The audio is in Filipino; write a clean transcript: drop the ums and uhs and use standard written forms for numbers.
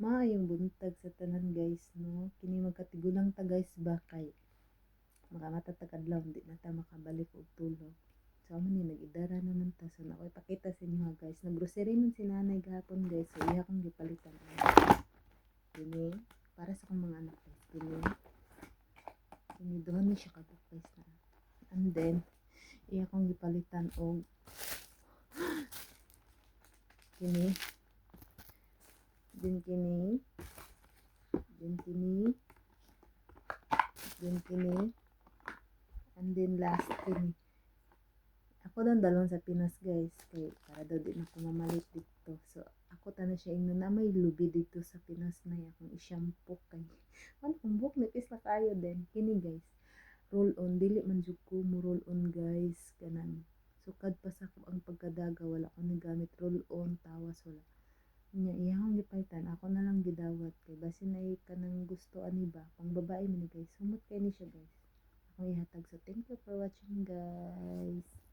Maayong buntag sa tanan guys, no? Kini magkatigulang ta guys ba kay makamatag adlaw di na ta makabalik og tulog. So amo ni nag-idara naman ta, so nakoy pakita sa inyo ha guys. Naggrocery man si nanay gahapon guys, so iya kong gipalitan kini para sa akong mga anak guys. Kini doon ni siya kabuk guys na. And then iya kong gipalitan og kini din kini and then last kini. Ako daw dalon sa Pinas guys kay para daw di na ko mamalit dito. So ako tanan siya ingnon na may lubi dito sa Pinas na akong i-shampoo kay man kumbok nipis na kayo din kini guys. Roll on dili man jud ko mo roll on guys kanang sukad pa sa ko ang pagkadaga wala ko ni gamit roll on tawas wala nya iyang gipalitan ako na lang gidawat kay basin ay kanang gusto ani ba pang babae man ni guys sumot kay ni siya guys akong ihatag so thank you for watching guys.